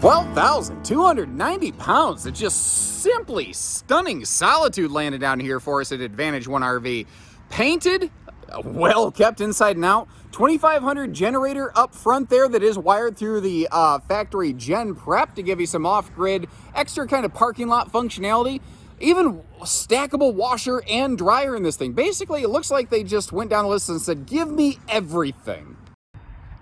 12,290 pounds. It's just simply stunning Solitude landed down here for us at Advantage One RV. Painted, well kept inside and out. 2500 generator up front there that is wired through the factory gen prep to give you some off-grid extra kind of parking lot functionality. Even stackable washer and dryer in this thing. Basically, it looks like they just went down the list and said, give me everything.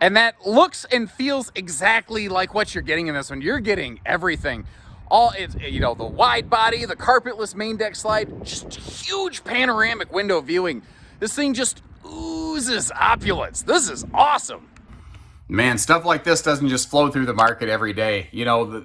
And that looks and feels exactly like what you're getting in this one. You're getting everything. All it's, you know, the wide body, the carpetless main deck slide, just huge panoramic window viewing. This thing just oozes opulence. This is awesome. Man, stuff like this doesn't just flow through the market every day. You know,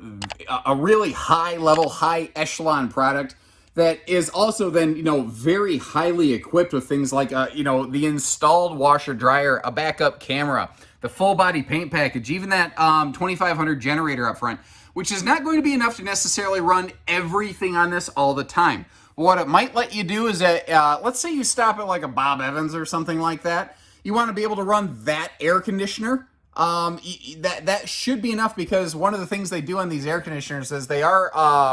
a really high level, high echelon product that is also then, you know, very highly equipped with things like, you know, the installed washer dryer, a backup camera, the full body paint package, even that 2500 generator up front, which is not going to be enough to necessarily run everything on this all the time. What it might let you do is that, let's say you stop at like a Bob Evans or something like that. You want to be able to run that air conditioner. That should be enough, because one of the things they do on these air conditioners is they are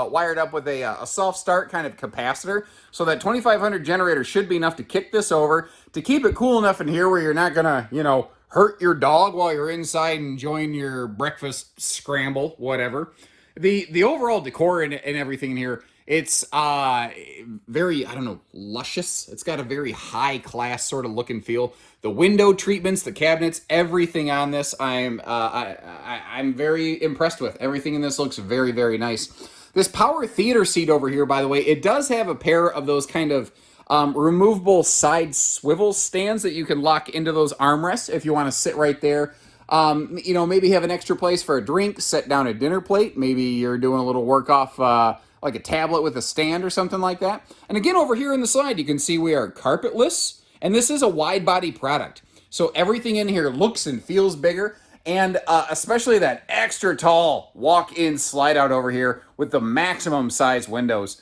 wired up with a self-start kind of capacitor. So that 2500 generator should be enough to kick this over, to keep it cool enough in here where you're not going to, you know, hurt your dog while you're inside enjoying your breakfast scramble, whatever. The overall decor and everything in here, it's very, I don't know, luscious. It's got a very high class sort of look and feel. The window treatments, the cabinets, everything on this, I'm very impressed with. Everything in this looks very, very nice. This power theater seat over here, by the way, it does have a pair of those kind of removable side swivel stands that you can lock into those armrests if you want to sit right there. You know, maybe have an extra place for a drink, set down a dinner plate. Maybe you're doing a little work off like a tablet with a stand or something like that. And again, over here in the side, you can see we are carpetless, and this is a wide body product. So everything in here looks and feels bigger, and especially that extra tall walk-in slide out over here with the maximum size windows.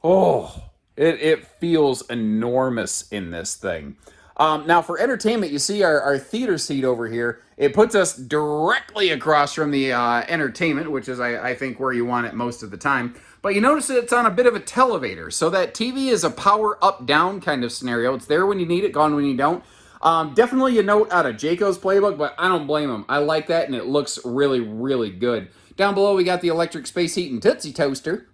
Oh, it feels enormous in this thing. Now for entertainment, you see our theater seat over here. It puts us directly across from the entertainment, which is, I think, where you want it most of the time. But you notice that it's on a bit of a televator. So that TV is a power up-down kind of scenario. It's there when you need it, gone when you don't. Definitely a note out of Jayco's playbook, but I don't blame him. I like that, and it looks really, really good. Down below, we got the electric space heat and Tootsie Toaster.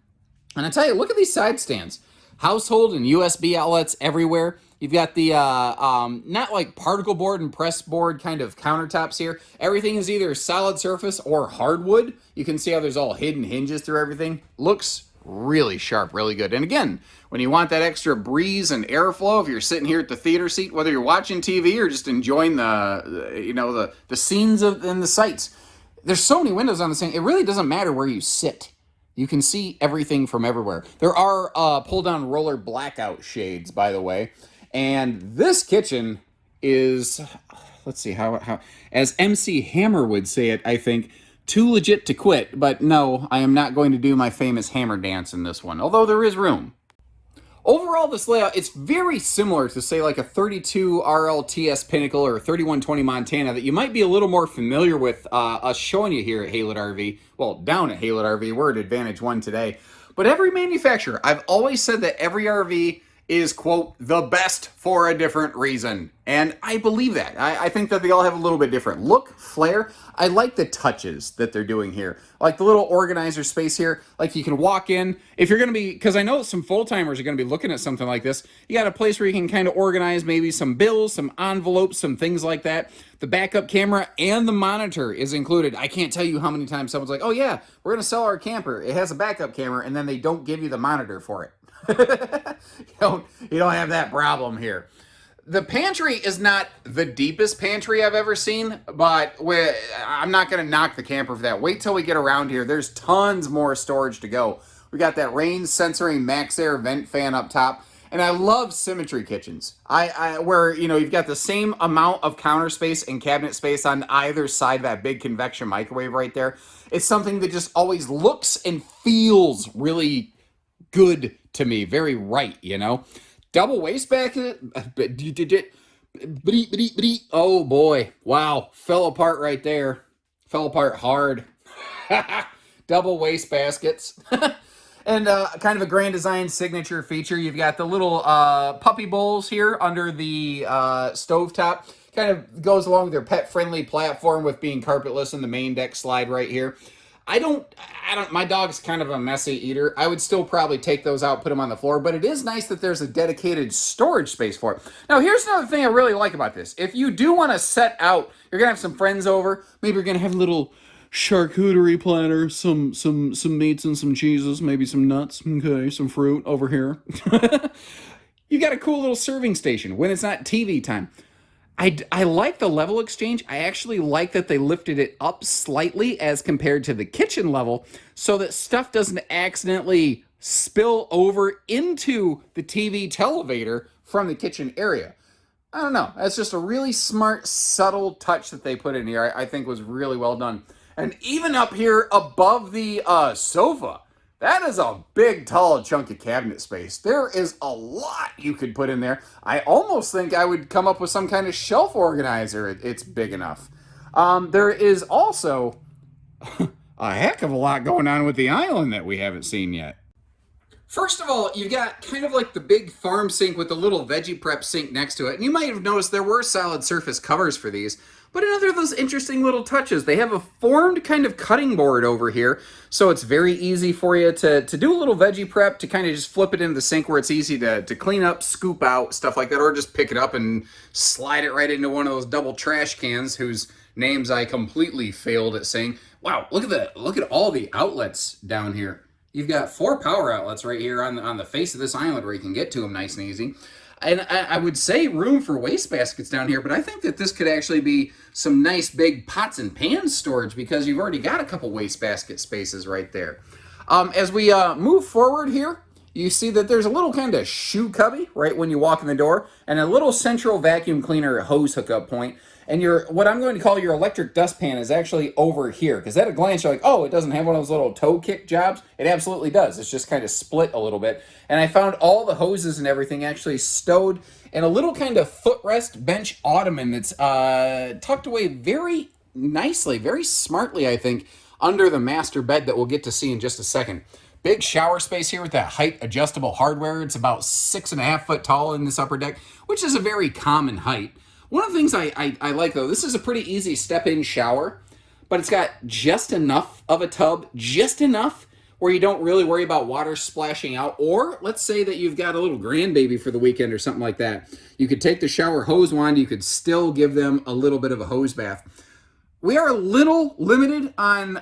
And I tell you, look at these side stands. Household and USB outlets everywhere. You've got the, not like particle board and press board kind of countertops here. Everything is either solid surface or hardwood. You can see how there's all hidden hinges through everything. Looks really sharp, really good. And again, when you want that extra breeze and airflow, if you're sitting here at the theater seat, whether you're watching TV or just enjoying the scenes and the sights, there's so many windows on this thing, it really doesn't matter where you sit. You can see everything from everywhere. There are pull-down roller blackout shades, by the way. And this kitchen is, let's see, how as MC Hammer would say it, I think, too legit to quit. But no, I am not going to do my famous hammer dance in this one, although there is room. Overall, this layout, it's very similar to, say, like a 32 RLTS Pinnacle or a 3120 Montana that you might be a little more familiar with us showing you here at Haylett RV. Well, down at Haylett RV, we're at Advantage One today. But every manufacturer, I've always said that every RV is, quote, the best for a different reason. And I believe that. I think that they all have a little bit different look, flair. I like the touches that they're doing here. Like the little organizer space here. Like you can walk in. If you're going to be, because I know some full-timers are going to be looking at something like this, you got a place where you can kind of organize maybe some bills, some envelopes, some things like that. The backup camera and the monitor is included. I can't tell you how many times someone's like, oh yeah, we're going to sell our camper. It has a backup camera, and then they don't give you the monitor for it. You don't have that problem here. The pantry is not the deepest pantry I've ever seen, but I'm not going to knock the camper for that. Wait till we get around here. There's tons more storage to go. We got that rain sensoring max air vent fan up top. And I love symmetry kitchens. Where, you know, you've got the same amount of counter space and cabinet space on either side of that big convection microwave right there. It's something that just always looks and feels really good to me. Very right, you know. Double wastebasket. Oh boy. Wow. Fell apart right there. Fell apart hard. Double waste baskets. And kind of a Grand Design signature feature. You've got the little puppy bowls here under the stovetop. Kind of goes along with their pet-friendly platform with being carpetless in the main deck slide right here. My dog's kind of a messy eater. I would still probably take those out, put them on the floor, but it is nice that there's a dedicated storage space for it. Now, here's another thing I really like about this. If you do want to set out, you're going to have some friends over, maybe you're going to have a little charcuterie platter, some meats and some cheeses, maybe some nuts, okay, some fruit over here. You got a cool little serving station when it's not TV time. I like the level exchange. I actually like that they lifted it up slightly as compared to the kitchen level so that stuff doesn't accidentally spill over into the TV televator from the kitchen area. I don't know. That's just a really smart, subtle touch that they put in here. I think was really well done. And even up here above the sofa, that is a big, tall chunk of cabinet space. There is a lot you could put in there. I almost think I would come up with some kind of shelf organizer. It's big enough. There is also a heck of a lot going on with the island that we haven't seen yet. First of all, you've got kind of like the big farm sink with the little veggie prep sink next to it. And you might have noticed there were solid surface covers for these. But another of those interesting little touches, they have a formed kind of cutting board over here. So it's very easy for you to do a little veggie prep, to kind of just flip it into the sink where it's easy to clean up, scoop out, stuff like that. Or just pick it up and slide it right into one of those double trash cans whose names I completely failed at saying. Wow, look at all the outlets down here. You've got 4 power outlets right here on the face of this island where you can get to them nice and easy. And I would say room for waste baskets down here, but I think that this could actually be some nice big pots and pans storage because you've already got a couple waste basket spaces right there. As we move forward here, you see that there's a little kind of shoe cubby right when you walk in the door and a little central vacuum cleaner hose hookup point. And what I'm going to call your electric dustpan is actually over here. Because at a glance, you're like, oh, it doesn't have one of those little toe kick jobs. It absolutely does. It's just kind of split a little bit. And I found all the hoses and everything actually stowed in a little kind of footrest bench ottoman that's tucked away very nicely, very smartly, I think, under the master bed that we'll get to see in just a second. Big shower space here with that height adjustable hardware. It's about 6.5 foot tall in this upper deck, which is a very common height. One of the things I like, though, this is a pretty easy step-in shower, but it's got just enough of a tub, just enough where you don't really worry about water splashing out. Or let's say that you've got a little grandbaby for the weekend or something like that. You could take the shower hose wand, you could still give them a little bit of a hose bath. We are a little limited on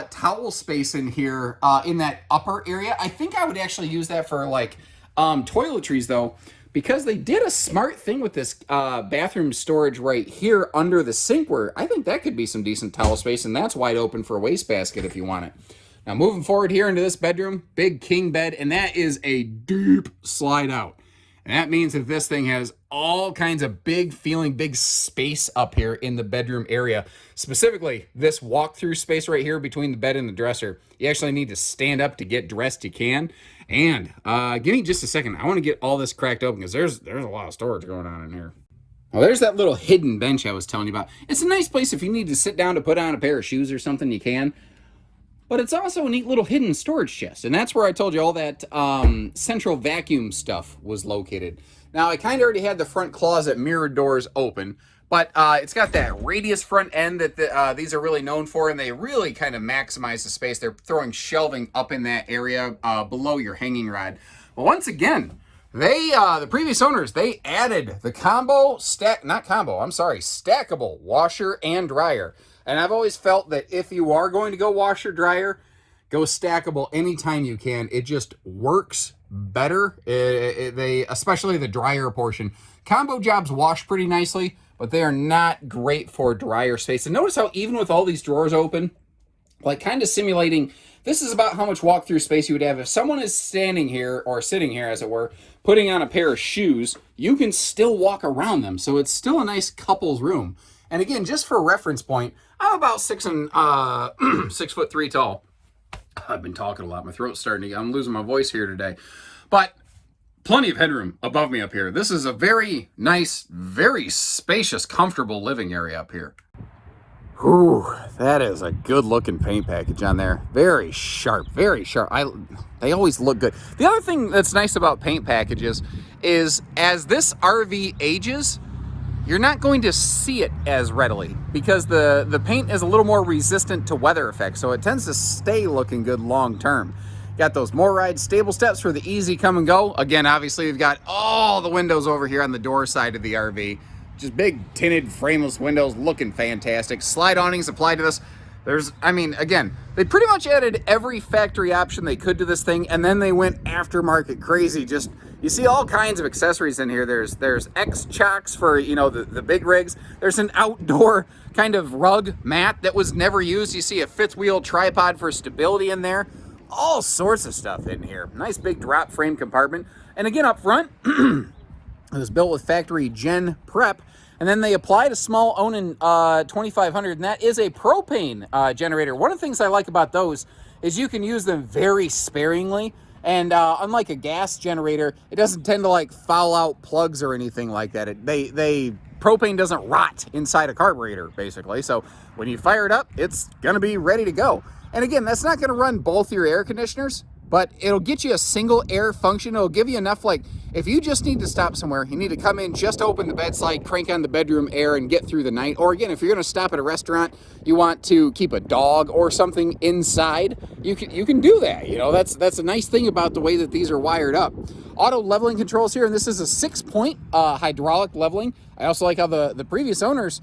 towel space in here in that upper area. I think I would actually use that for like toiletries, though, because they did a smart thing with this bathroom storage right here under the sink where I think that could be some decent towel space, and that's wide open for a wastebasket if you want it. Now, moving forward here into this bedroom, big king bed, and that is a deep slide out. And that means that this thing has all kinds of big space up here in the bedroom area. Specifically, this walk-through space right here between the bed and the dresser. You actually need to stand up to get dressed, you can. And give me just a second. I want to get all this cracked open because there's a lot of storage going on in here. Well, there's that little hidden bench I was telling you about. It's a nice place if you need to sit down to put on a pair of shoes or something, you can. But it's also a neat little hidden storage chest. And that's where I told you all that central vacuum stuff was located. Now, I kind of already had the front closet mirror doors open. But it's got that radius front end that these are really known for. And they really kind of maximize the space. They're throwing shelving up in that area below your hanging rod. But once again, the previous owners, they added the stackable washer and dryer. And I've always felt that if you are going to go washer dryer, go stackable anytime you can. It just works better. Especially the dryer portion. Combo jobs wash pretty nicely, but they are not great for dryer space. And notice how even with all these drawers open, like kind of simulating, this is about how much walk-through space you would have. If someone is standing here, or sitting here as it were, putting on a pair of shoes, you can still walk around them. So it's still a nice couple's room. And again, just for a reference point, I'm about 6'3" tall. I've been talking a lot. My throat's starting to, I'm losing my voice here today. But plenty of headroom above me up here. This is a very nice, very spacious, comfortable living area up here. Whew, that is a good looking paint package on there. Very sharp, very sharp. They always look good. The other thing that's nice about paint packages is as this RV ages, you're not going to see it as readily because the paint is a little more resistant to weather effects, so it tends to stay looking good long term. Got those MORryde stable steps for the easy come and go. Again, obviously we've got all the windows over here on the door side of the RV. Just big tinted frameless windows looking fantastic. Slide awnings applied to this. Again, they pretty much added every factory option they could to this thing, and then they went aftermarket crazy. Just, you see all kinds of accessories in here. There's X chocks for, the big rigs. There's an outdoor kind of rug mat that was never used. You see a fifth wheel tripod for stability in there. All sorts of stuff in here. Nice big drop frame compartment. And again, up front, it was built with factory gen prep, and then they applied a small Onan 2500, and that is a propane generator. One of the things I like about those is you can use them very sparingly, and unlike a gas generator, it doesn't tend to like foul out plugs or anything like that. Propane doesn't rot inside a carburetor, basically, so when you fire it up, it's gonna be ready to go. And again, that's not gonna run both your air conditioners, but it'll get you a single air function. It'll give you enough, like, if you just need to stop somewhere, you need to come in, just open the bed slide, crank on the bedroom air, and get through the night. Or again, if you're gonna stop at a restaurant, you want to keep a dog or something inside, you can do that. That's a nice thing about the way that these are wired up. Auto leveling controls here, and this is a 6-point hydraulic leveling. I also like how the previous owners,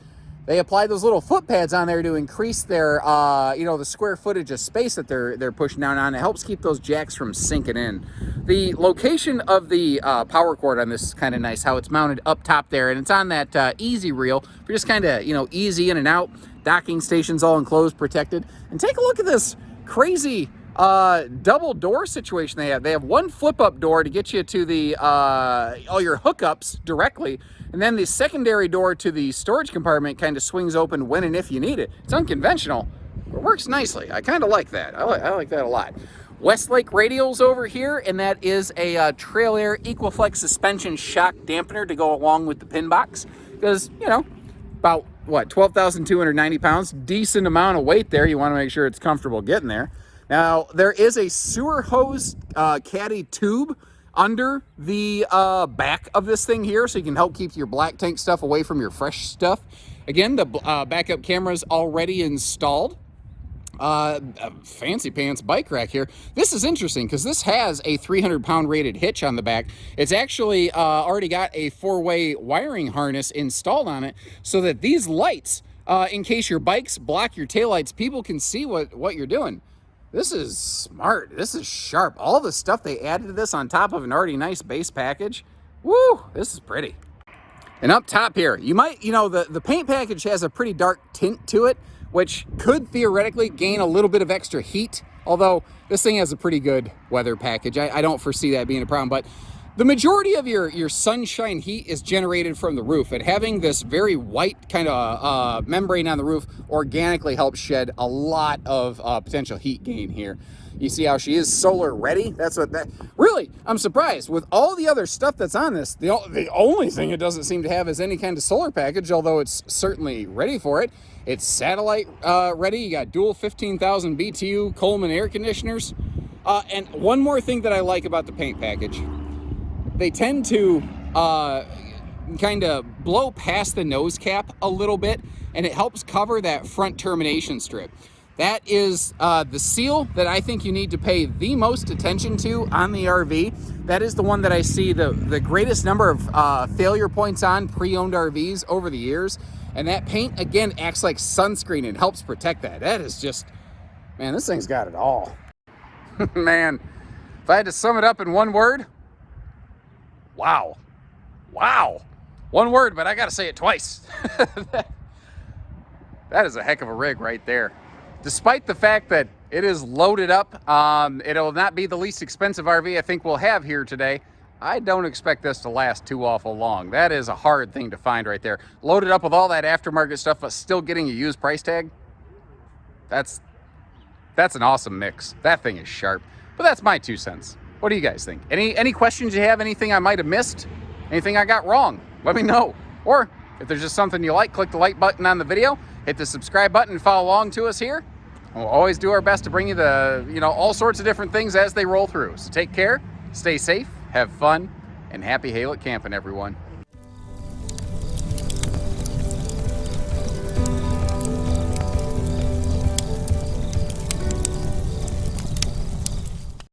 they applied those little foot pads on there to increase their, the square footage of space that they're pushing down on. It helps keep those jacks from sinking in. The location of the power cord on this is kind of nice, how it's mounted up top there, and it's on that easy reel for just kind of, easy in and out. Docking stations all enclosed, protected. And take a look at this crazy double door situation they have. They have one flip up door to get you to the all your hookups directly, and then the secondary door to the storage compartment kind of swings open when and if you need it. It's unconventional, but it works nicely. I kind of like that. I like that a lot. Westlake radials over here, and that is a Trail Air Equiflex suspension shock dampener to go along with the pin box, because about 12,290 pounds, decent amount of weight there. You want to make sure it's comfortable getting there. Now, there is a sewer hose caddy tube under the back of this thing here, so you can help keep your black tank stuff away from your fresh stuff. Again, the backup camera is already installed. Fancy pants bike rack here. This is interesting because this has a 300-pound rated hitch on the back. It's actually already got a 4-way wiring harness installed on it so that these lights, in case your bikes block your taillights, people can see what you're doing. This is smart. This is sharp. All the stuff they added to this on top of an already nice base package. Woo, this is pretty. And up top here, you might, the paint package has a pretty dark tint to it, which could theoretically gain a little bit of extra heat, although this thing has a pretty good weather package. I don't foresee that being a problem, but the majority of your sunshine heat is generated from the roof, and having this very white kind of membrane on the roof organically helps shed a lot of potential heat gain here. You see how she is solar ready? Really, I'm surprised. With all the other stuff that's on this, the only thing it doesn't seem to have is any kind of solar package, although it's certainly ready for it. It's satellite ready. You got dual 15,000 BTU Coleman air conditioners. And one more thing that I like about the paint package, they tend to kind of blow past the nose cap a little bit, and it helps cover that front termination strip. That is the seal that I think you need to pay the most attention to on the RV. That is the one that I see the greatest number of failure points on pre-owned RVs over the years. And that paint, again, acts like sunscreen and helps protect that. That is just, man, this thing's got it all. Man, if I had to sum it up in one word, wow. Wow. One word, but I got to say it twice. That is a heck of a rig right there. Despite the fact that it is loaded up, it'll not be the least expensive RV I think we'll have here today. I don't expect this to last too awful long. That is a hard thing to find right there. Loaded up with all that aftermarket stuff, but still getting a used price tag. That's an awesome mix. That thing is sharp. But that's my 2 cents. What do you guys think? Any questions you have? Anything I might have missed? Anything I got wrong? Let me know. Or If there's just something you like, click the like button on the video, hit the subscribe button, and follow along to us here. And we'll always do our best to bring you the, all sorts of different things as they roll through. So take care, stay safe, have fun, and happy Hail It camping, everyone.